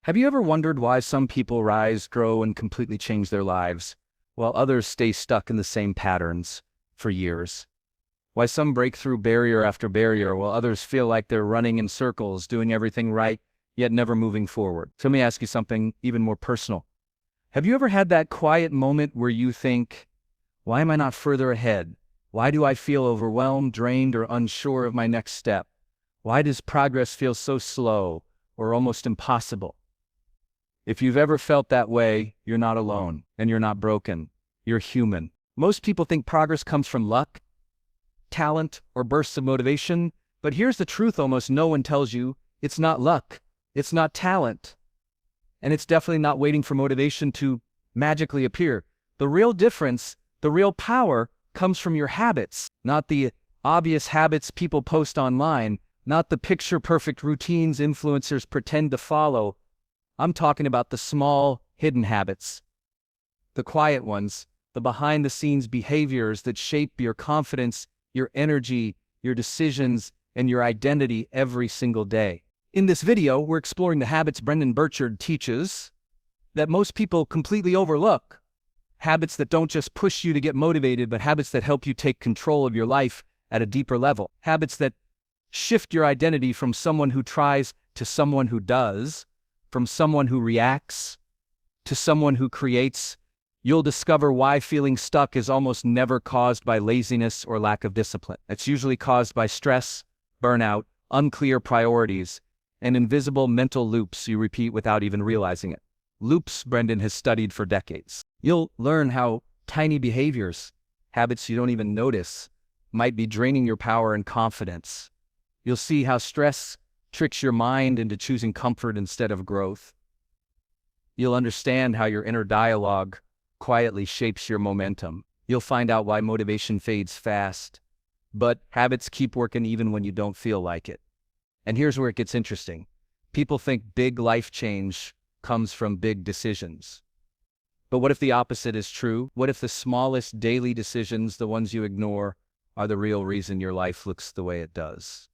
Have you ever wondered why some people rise, grow, and completely change their lives, while others stay stuck in the same patterns for years? Why some break through barrier after barrier, while others feel like they're running in circles, doing everything right, yet never moving forward? So let me ask you something even more personal. Have you ever had that quiet moment where you think, why am I not further ahead? Why do I feel overwhelmed, drained, or unsure of my next step? Why does progress feel so slow or almost impossible? If you've ever felt that way, you're not alone, and you're not broken. You're human. Most people think progress comes from luck, talent, or bursts of motivation, but here's the truth almost no one tells you. It's not luck, it's not talent, and it's definitely not waiting for motivation to magically appear. The real difference, the real power, comes from your habits, not the obvious habits people post online, not the picture-perfect routines influencers pretend to follow. I'm talking about the small, hidden habits, the quiet ones, the behind-the-scenes behaviors that shape your confidence, your energy, your decisions, and your identity every single day. In this video, we're exploring the habits Brendon Burchard teaches that most people completely overlook. Habits that don't just push you to get motivated, but habits that help you take control of your life at a deeper level. Habits that shift your identity from someone who tries to someone who does, from someone who reacts to someone who creates. You'll discover why feeling stuck is almost never caused by laziness or lack of discipline. It's usually caused by stress, burnout, unclear priorities, and invisible mental loops you repeat without even realizing it. Loops Brendon has studied for decades. You'll learn how tiny behaviors, habits you don't even notice, might be draining your power and confidence. You'll see how stress tricks your mind into choosing comfort instead of growth. You'll understand how your inner dialogue quietly shapes your momentum. You'll find out why motivation fades fast, but habits keep working even when you don't feel like it. And here's where it gets interesting. People think big life change comes from big decisions. But what if the opposite is true? What if the smallest daily decisions, the ones you ignore, are the real reason your life looks the way it does?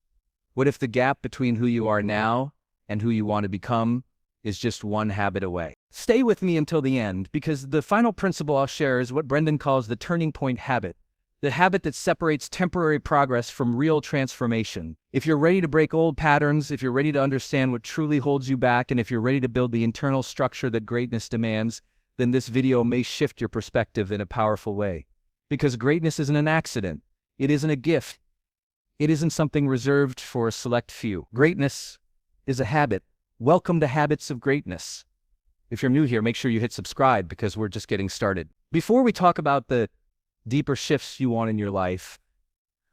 What if the gap between who you are now and who you want to become is just one habit away? Stay with me until the end, because the final principle I'll share is what Brendon calls the turning point habit, the habit that separates temporary progress from real transformation. If you're ready to break old patterns, if you're ready to understand what truly holds you back, and if you're ready to build the internal structure that greatness demands, then this video may shift your perspective in a powerful way. Because greatness isn't an accident. It isn't a gift. It isn't something reserved for a select few. Greatness is a habit. Welcome to Habits of Greatness. If you're new here, make sure you hit subscribe, because we're just getting started. Before we talk about the deeper shifts you want in your life,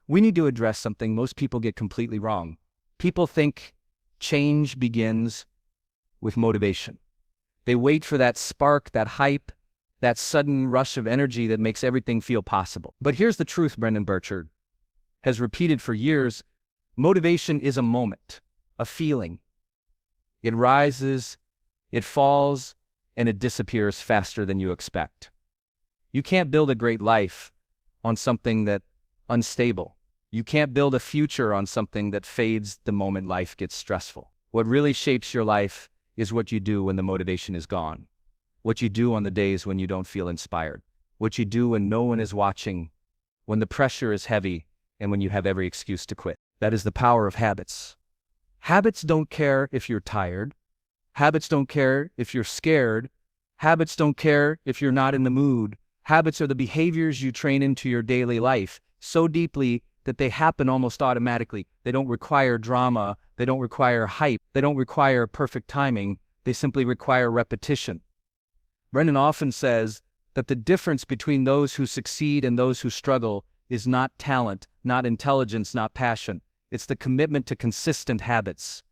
we need to address something most people get completely wrong. People think change begins with motivation. They wait for that spark, that hype, that sudden rush of energy that makes everything feel possible. But here's the truth Brendon Burchard has repeated for years. Motivation is a moment, a feeling. It rises, it falls, and it disappears faster than you expect. You can't build a great life on something that's unstable. You can't build a future on something that fades the moment life gets stressful. What really shapes your life is what you do when the motivation is gone. What you do on the days when you don't feel inspired. What you do when no one is watching, when the pressure is heavy, and when you have every excuse to quit. That is the power of habits. Habits don't care if you're tired. Habits don't care if you're scared. Habits don't care if you're not in the mood. Habits are the behaviors you train into your daily life so deeply that they happen almost automatically. They don't require drama. They don't require hype. They don't require perfect timing. They simply require repetition. Brendon often says that the difference between those who succeed and those who struggle is not talent, not intelligence, not passion. It's the commitment to consistent habits.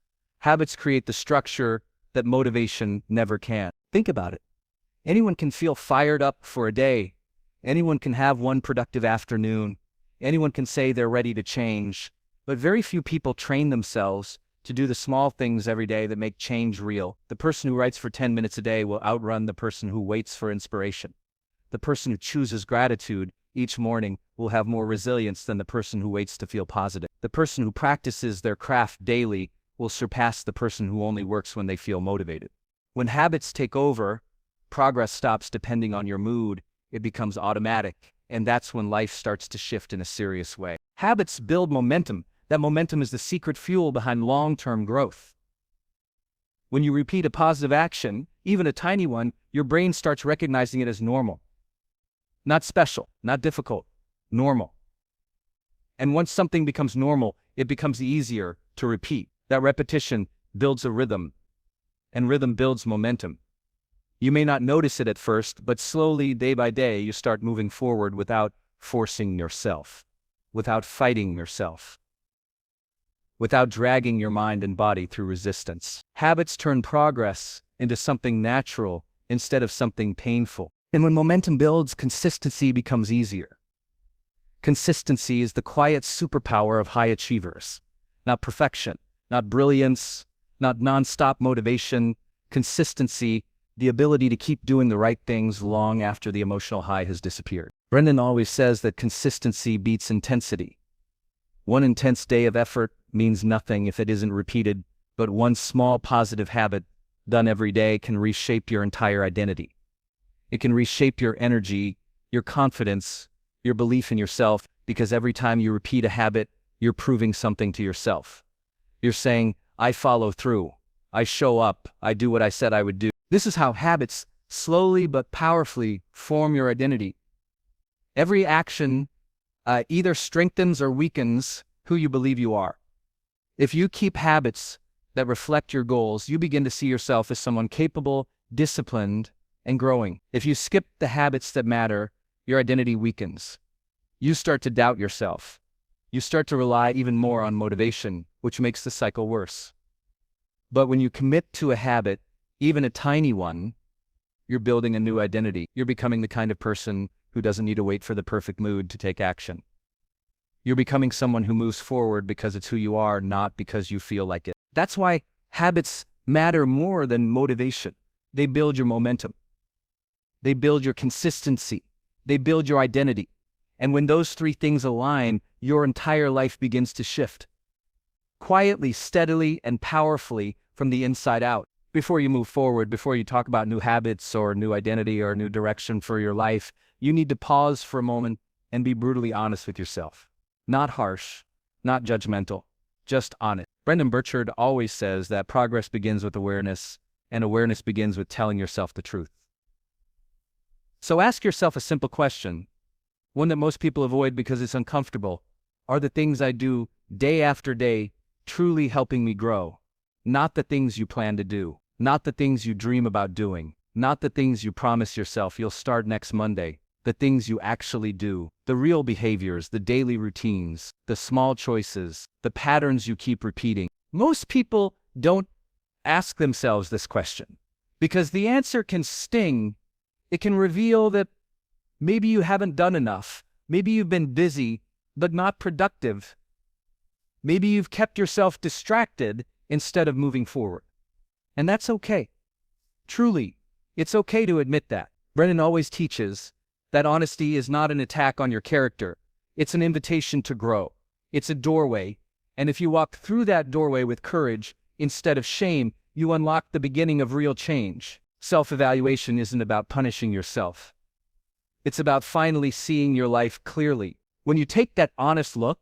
Habits create the structure that motivation never can. Think about it. Anyone can feel fired up for a day. Anyone can have one productive afternoon. Anyone can say they're ready to change. But very few people train themselves to do the small things every day that make change real. The person who writes for 10 minutes a day will outrun the person who waits for inspiration. The person who chooses gratitude each morning will have more resilience than the person who waits to feel positive. The person who practices their craft daily will surpass the person who only works when they feel motivated. When habits take over, progress stops depending on your mood. It becomes automatic, and that's when life starts to shift in a serious way. Habits build momentum. That momentum is the secret fuel behind long-term growth. When you repeat a positive action, even a tiny one, your brain starts recognizing it as normal. Not special, not difficult, normal. And once something becomes normal, it becomes easier to repeat. That repetition builds a rhythm, and rhythm builds momentum. You may not notice it at first, but slowly, day by day, you start moving forward without forcing yourself, without fighting yourself, without dragging your mind and body through resistance. Habits turn progress into something natural instead of something painful. And when momentum builds, consistency becomes easier. Consistency is the quiet superpower of high achievers. Not perfection, not brilliance, not nonstop motivation. Consistency, the ability to keep doing the right things long after the emotional high has disappeared. Brendon always says that consistency beats intensity. One intense day of effort means nothing if it isn't repeated, but one small positive habit done every day can reshape your entire identity. It can reshape your energy, your confidence, your belief in yourself, because every time you repeat a habit, you're proving something to yourself. You're saying, I follow through, I show up, I do what I said I would do. This is how habits slowly but powerfully form your identity. Every action either strengthens or weakens who you believe you are. If you keep habits that reflect your goals, you begin to see yourself as someone capable, disciplined, and growing. If you skip the habits that matter, your identity weakens. You start to doubt yourself. You start to rely even more on motivation, which makes the cycle worse. But when you commit to a habit, even a tiny one, you're building a new identity. You're becoming the kind of person who doesn't need to wait for the perfect mood to take action. You're becoming someone who moves forward because it's who you are, not because you feel like it. That's why habits matter more than motivation. They build your momentum. They build your consistency. They build your identity. And when those three things align, your entire life begins to shift. Quietly, steadily, and powerfully from the inside out. Before you move forward, before you talk about new habits or new identity or new direction for your life, you need to pause for a moment and be brutally honest with yourself. Not harsh, not judgmental, just honest. Brendon Burchard always says that progress begins with awareness, and awareness begins with telling yourself the truth. So ask yourself a simple question, one that most people avoid because it's uncomfortable. Are the things I do day after day truly helping me grow? Not the things you plan to do, not the things you dream about doing, not the things you promise yourself you'll start next Monday, the things you actually do, the real behaviors, the daily routines, the small choices, the patterns you keep repeating. Most people don't ask themselves this question because the answer can sting. It can reveal that maybe you haven't done enough. Maybe you've been busy, but not productive. Maybe you've kept yourself distracted instead of moving forward. And that's okay. Truly, it's okay to admit that. Brendon always teaches that honesty is not an attack on your character. It's an invitation to grow. It's a doorway. And if you walk through that doorway with courage instead of shame, you unlock the beginning of real change. Self-evaluation isn't about punishing yourself. It's about finally seeing your life clearly. When you take that honest look,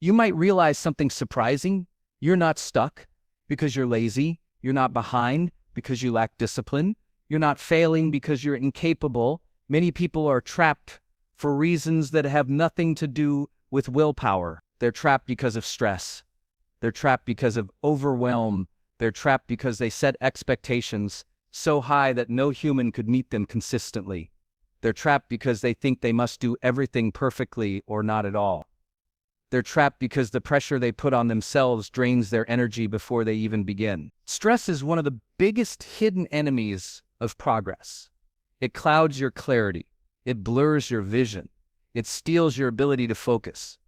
you might realize something surprising. You're not stuck because you're lazy. You're not behind because you lack discipline. You're not failing because you're incapable. Many people are trapped for reasons that have nothing to do with willpower. They're trapped because of stress. They're trapped because of overwhelm. They're trapped because they set expectations so high that no human could meet them consistently. They're trapped because they think they must do everything perfectly or not at all. They're trapped because the pressure they put on themselves drains their energy before they even begin. Stress is one of the biggest hidden enemies of progress. It clouds your clarity. It blurs your vision. It steals your ability to focus.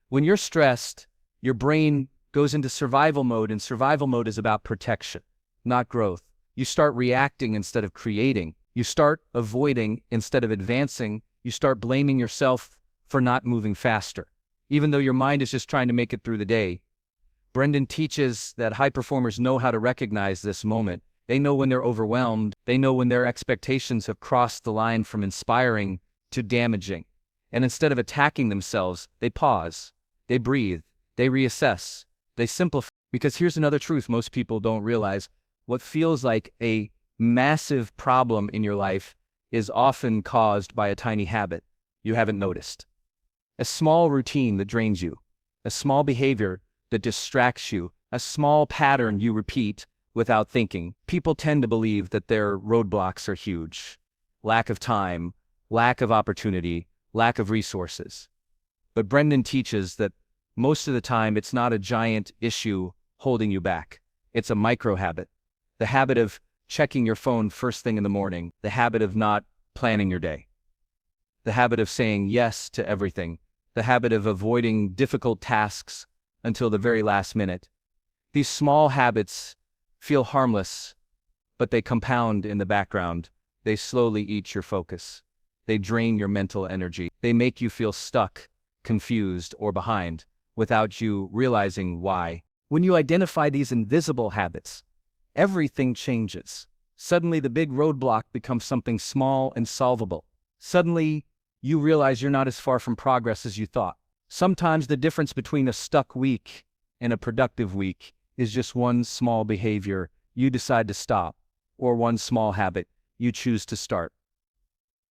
When you're stressed, your brain goes into survival mode, and survival mode is about protection, not growth. You start reacting instead of creating. You start avoiding instead of advancing. You start blaming yourself for not moving faster, even though your mind is just trying to make it through the day. Brendon teaches that high performers know how to recognize this moment They know when they're overwhelmed. They know when their expectations have crossed the line from inspiring to damaging. And instead of attacking themselves, they pause, they breathe, they reassess, they simplify. Because here's another truth most people don't realize. What feels like a massive problem in your life is often caused by a tiny habit you haven't noticed. A small routine that drains you, a small behavior that distracts you, a small pattern you repeat without thinking. People tend to believe that their roadblocks are huge. Lack of time, lack of opportunity, lack of resources. But Brendon teaches that most of the time it's not a giant issue holding you back. It's a micro habit. The habit of checking your phone first thing in the morning. The habit of not planning your day. The habit of saying yes to everything. The habit of avoiding difficult tasks until the very last minute. These small habits feel harmless, but they compound in the background. They slowly eat your focus. They drain your mental energy. They make you feel stuck, confused, or behind without you realizing why. When you identify these invisible habits, everything changes. Suddenly the big roadblock becomes something small and solvable. Suddenly you realize you're not as far from progress as you thought. Sometimes the difference between a stuck week and a productive week is just one small behavior you decide to stop, or one small habit you choose to start.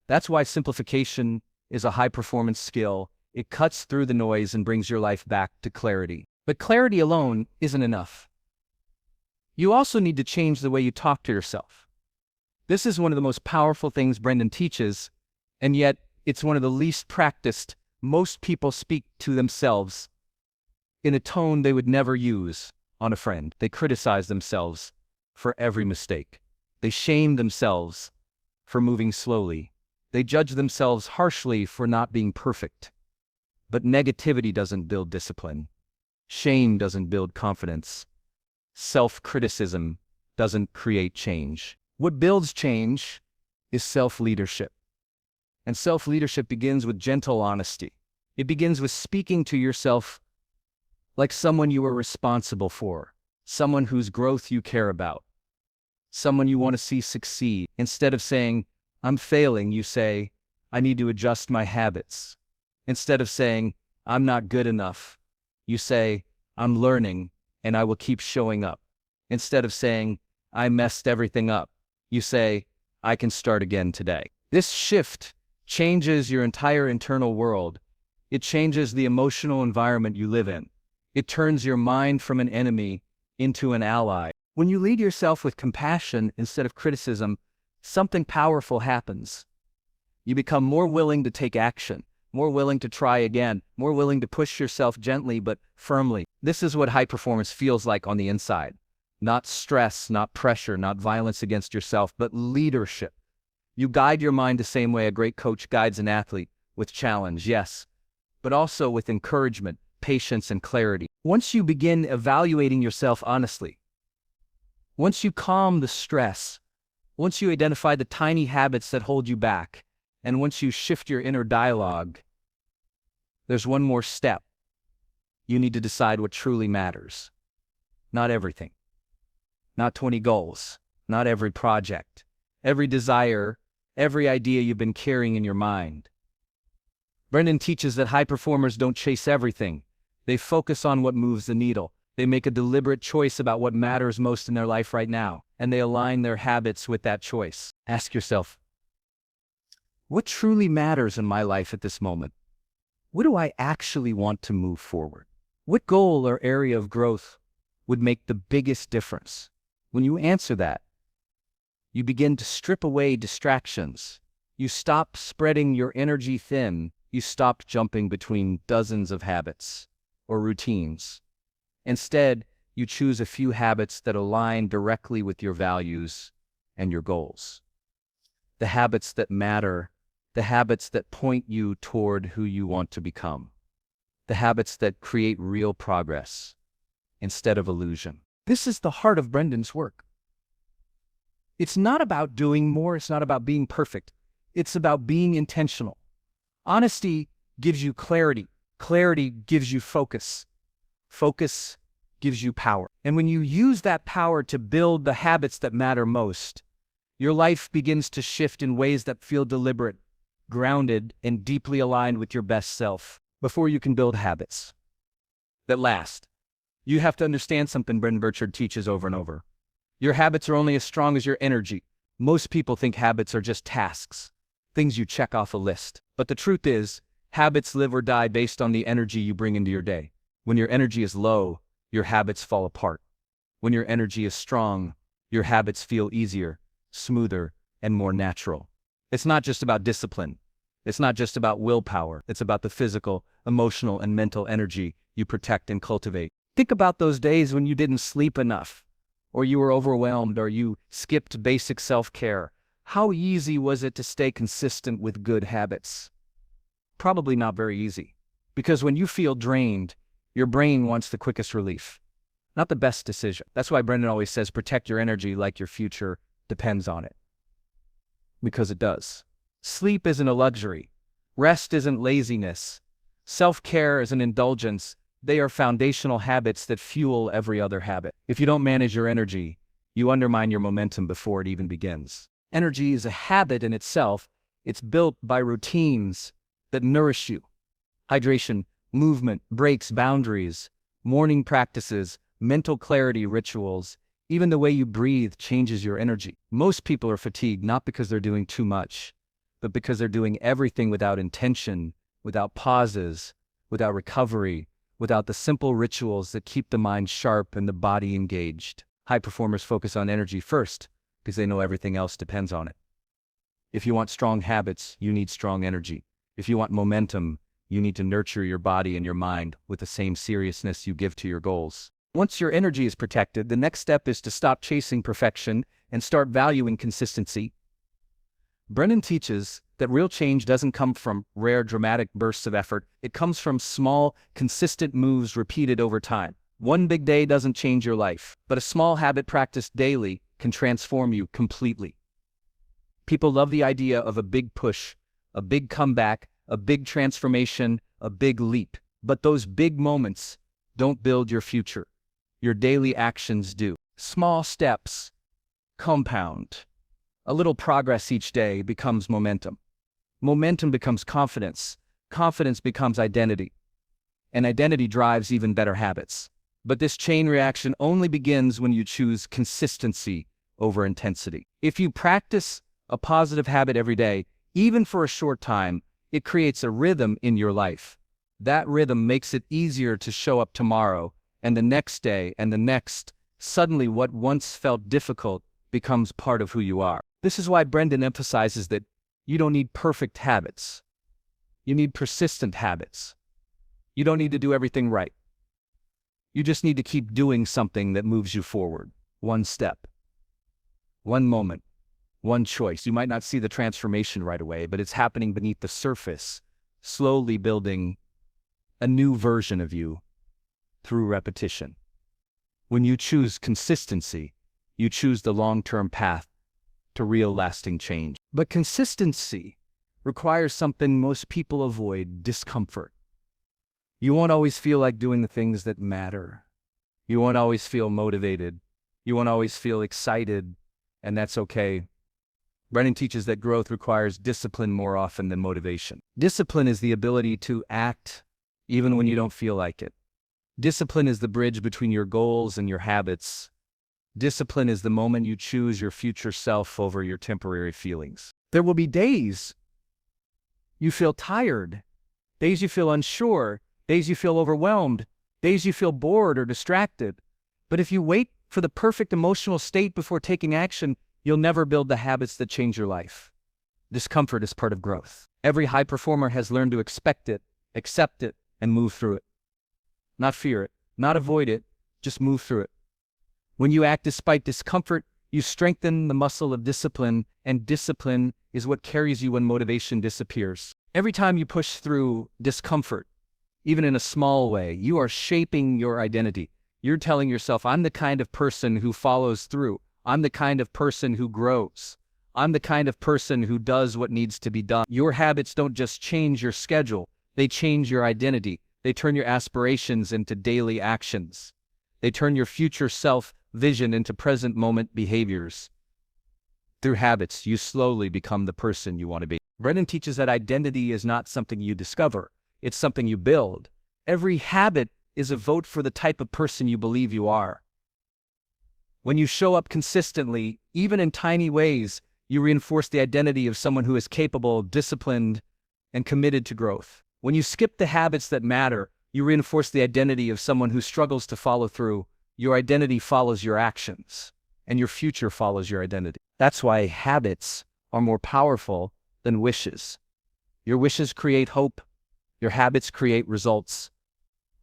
That's why simplification is a high-performance skill. It cuts through the noise and brings your life back to clarity. But clarity alone isn't enough. You also need to change the way you talk to yourself. This is one of the most powerful things Brendon teaches, and yet it's one of the least practiced. Most people speak to themselves in a tone they would never use on a friend. They criticize themselves for every mistake. They shame themselves for moving slowly. They judge themselves harshly for not being perfect. But negativity doesn't build discipline. Shame doesn't build confidence. Self-criticism doesn't create change. What builds change is self-leadership. And self-leadership begins with gentle honesty. It begins with speaking to yourself like someone you are responsible for, someone whose growth you care about, someone you want to see succeed. Instead of saying, "I'm failing," you say, "I need to adjust my habits." Instead of saying, "I'm not good enough," you say, "I'm learning and I will keep showing up." Instead of saying, "I messed everything up," you say, "I can start again today." This shift changes your entire internal world. It changes the emotional environment you live in. It turns your mind from an enemy into an ally. When you lead yourself with compassion instead of criticism, something powerful happens. You become more willing to take action, more willing to try again, more willing to push yourself gently but firmly. This is what high performance feels like on the inside. Not stress, not pressure, not violence against yourself, but leadership. You guide your mind the same way a great coach guides an athlete, with challenge, yes, but also with encouragement, patience, and clarity. Once you begin evaluating yourself honestly, once you calm the stress, once you identify the tiny habits that hold you back, and once you shift your inner dialogue, there's one more step. You need to decide what truly matters. Not everything. Not 20 goals. Not every project. Every desire, every idea you've been carrying in your mind. Brendon teaches that high performers don't chase everything. They focus on what moves the needle. They make a deliberate choice about what matters most in their life right now, and they align their habits with that choice. Ask yourself, what truly matters in my life at this moment? What do I actually want to move forward? What goal or area of growth would make the biggest difference? When you answer that, you begin to strip away distractions. You stop spreading your energy thin. You stop jumping between dozens of habits or routines. Instead, you choose a few habits that align directly with your values and your goals. The habits that matter, the habits that point you toward who you want to become. The habits that create real progress instead of illusion. This is the heart of Brendon's work. It's not about doing more. It's not about being perfect. It's about being intentional. Honesty gives you clarity. Clarity gives you focus. Focus gives you power. And when you use that power to build the habits that matter most, your life begins to shift in ways that feel deliberate, grounded, and deeply aligned with your best self. Before you can build habits that last, you have to understand something Brendon Burchard teaches over and over. Your habits are only as strong as your energy. Most people think habits are just tasks, things you check off a list. But the truth is, habits live or die based on the energy you bring into your day. When your energy is low, your habits fall apart. When your energy is strong, your habits feel easier, smoother, and more natural. It's not just about discipline. It's not just about willpower. It's about the physical, emotional, and mental energy you protect and cultivate. Think about those days when you didn't sleep enough, or you were overwhelmed, or you skipped basic self-care. How easy was it to stay consistent with good habits? Probably not very easy. Because when you feel drained, your brain wants the quickest relief, not the best decision. That's why Brendon always says, protect your energy like your future depends on it. Because it does. Sleep isn't a luxury. Rest isn't laziness. Self-care is an indulgence. They are foundational habits that fuel every other habit. If you don't manage your energy, you undermine your momentum before it even begins. Energy is a habit in itself. It's built by routines that nourish you. Hydration, movement, breaks, boundaries, morning practices, mental clarity rituals, even the way you breathe changes your energy. Most people are fatigued not because they're doing too much, but because they're doing everything without intention, without pauses, without recovery, without the simple rituals that keep the mind sharp and the body engaged. High performers focus on energy first because they know everything else depends on it. If you want strong habits, you need strong energy. If you want momentum, you need to nurture your body and your mind with the same seriousness you give to your goals. Once your energy is protected, the next step is to stop chasing perfection and start valuing consistency. Brendon teaches that real change doesn't come from rare, dramatic bursts of effort. It comes from small, consistent moves repeated over time. One big day doesn't change your life, but a small habit practiced daily can transform you completely. People love the idea of a big push, a big comeback, a big transformation, a big leap. But those big moments don't build your future. Your daily actions do. Small steps compound. A little progress each day becomes momentum. Momentum becomes confidence. Confidence becomes identity. And identity drives even better habits. But this chain reaction only begins when you choose consistency over intensity. If you practice a positive habit every day, even for a short time, it creates a rhythm in your life. That rhythm makes it easier to show up tomorrow and the next day and the next. Suddenly, what once felt difficult becomes part of who you are. This is why Brendon emphasizes that you don't need perfect habits. You need persistent habits. You don't need to do everything right. You just need to keep doing something that moves you forward. One step, one moment, one choice. You might not see the transformation right away, but it's happening beneath the surface, slowly building a new version of you through repetition. When you choose consistency, you choose the long-term path to real lasting change. But consistency requires something most people avoid: discomfort. You won't always feel like doing the things that matter. You won't always feel motivated. You won't always feel excited, and that's okay. Brendon teaches that growth requires discipline more often than motivation. Discipline is the ability to act even when you don't feel like it. Discipline is the bridge between your goals and your habits. Discipline is the moment you choose your future self over your temporary feelings. There will be days you feel tired, days you feel unsure, days you feel overwhelmed, days you feel bored or distracted. But if you wait for the perfect emotional state before taking action, you'll never build the habits that change your life. Discomfort is part of growth. Every high performer has learned to expect it, accept it, and move through it. Not fear it, not avoid it, just move through it. When you act despite discomfort, you strengthen the muscle of discipline, and discipline is what carries you when motivation disappears. Every time you push through discomfort, even in a small way, you are shaping your identity. You're telling yourself, I'm the kind of person who follows through. I'm the kind of person who grows. I'm the kind of person who does what needs to be done. Your habits don't just change your schedule, they change your identity. They turn your aspirations into daily actions. They turn your future self vision into present moment behaviors. Through habits, you slowly become the person you want to be. Brendon teaches that identity is not something you discover, it's something you build. Every habit is a vote for the type of person you believe you are. When you show up consistently, even in tiny ways, you reinforce the identity of someone who is capable, disciplined, and committed to growth. When you skip the habits that matter, you reinforce the identity of someone who struggles to follow through. Your identity follows your actions, and your future follows your identity. That's why habits are more powerful than wishes. Your wishes create hope. Your habits create results.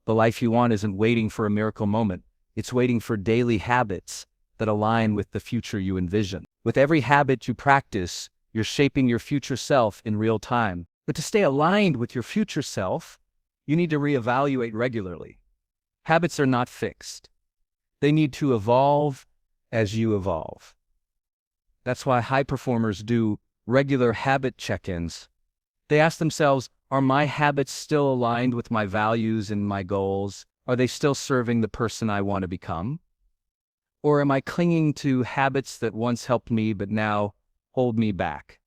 The life you want isn't waiting for a miracle moment. It's waiting for daily habits that align with the future you envision. With every habit you practice, you're shaping your future self in real time. But to stay aligned with your future self, you need to reevaluate regularly. Habits are not fixed. They need to evolve as you evolve. That's why high performers do regular habit check-ins. They ask themselves, are my habits still aligned with my values and my goals? Are they still serving the person I want to become? Or am I clinging to habits that once helped me but now hold me back?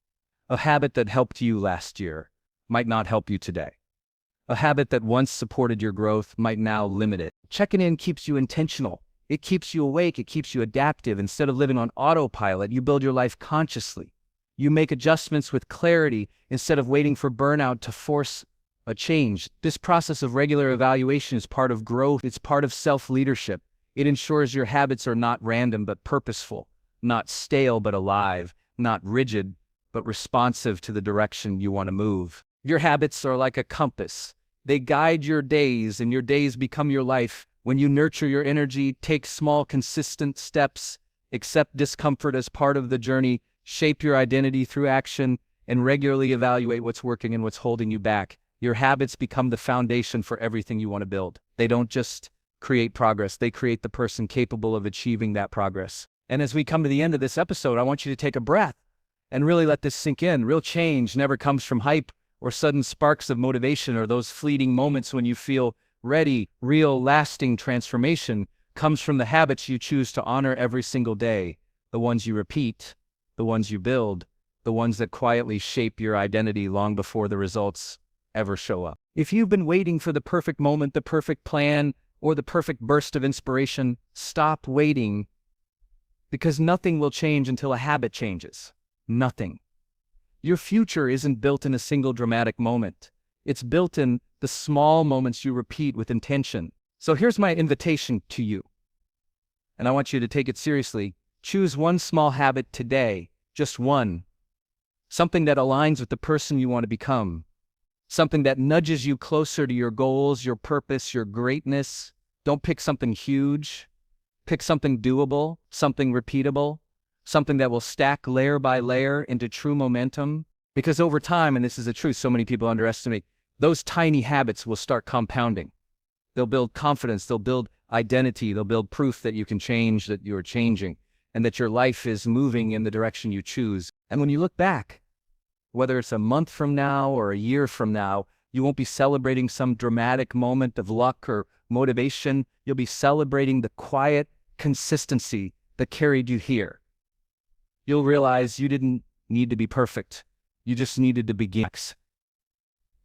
A habit that helped you last year might not help you today. A habit that once supported your growth might now limit it. Checking in keeps you intentional. It keeps you awake. It keeps you adaptive. Instead of living on autopilot, you build your life consciously. You make adjustments with clarity instead of waiting for burnout to force a change. This process of regular evaluation is part of growth. It's part of self-leadership. It ensures your habits are not random but purposeful, not stale but alive, not rigid but responsive to the direction you want to move. Your habits are like a compass. They guide your days, and your days become your life. When you nurture your energy, take small, consistent steps, accept discomfort as part of the journey, shape your identity through action, and regularly evaluate what's working and what's holding you back, your habits become the foundation for everything you want to build. They don't just create progress, they create the person capable of achieving that progress. And as we come to the end of this episode, I want you to take a breath and really let this sink in. Real change never comes from hype or sudden sparks of motivation or those fleeting moments when you feel ready. Real, lasting transformation comes from the habits you choose to honor every single day, the ones you repeat, the ones you build, the ones that quietly shape your identity long before the results ever show up. If you've been waiting for the perfect moment, the perfect plan, or the perfect burst of inspiration, stop waiting, because nothing will change until a habit changes. Nothing. Your future isn't built in a single dramatic moment. It's built in the small moments you repeat with intention. So here's my invitation to you, and I want you to take it seriously. Choose one small habit today, just one. Something that aligns with the person you want to become. Something that nudges you closer to your goals, your purpose, your greatness. Don't pick something huge. Pick something doable, something repeatable, something that will stack layer by layer into true momentum. Because over time, and this is the truth so many people underestimate, those tiny habits will start compounding. They'll build confidence, they'll build identity, they'll build proof that you can change, that you're changing, and that your life is moving in the direction you choose. And when you look back, whether it's a month from now or a year from now, you won't be celebrating some dramatic moment of luck or motivation. You'll be celebrating the quiet consistency that carried you here. You'll realize you didn't need to be perfect. You just needed to begin.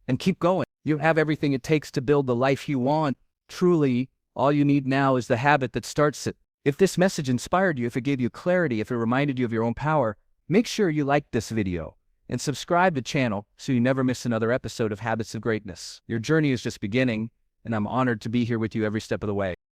And keep going. You have everything it takes to build the life you want. Truly, all you need now is the habit that starts it. If this message inspired you, if it gave you clarity, if it reminded you of your own power, make sure you like this video and subscribe to the channel so you never miss another episode of Habits of Greatness. Your journey is just beginning, and I'm honored to be here with you every step of the way.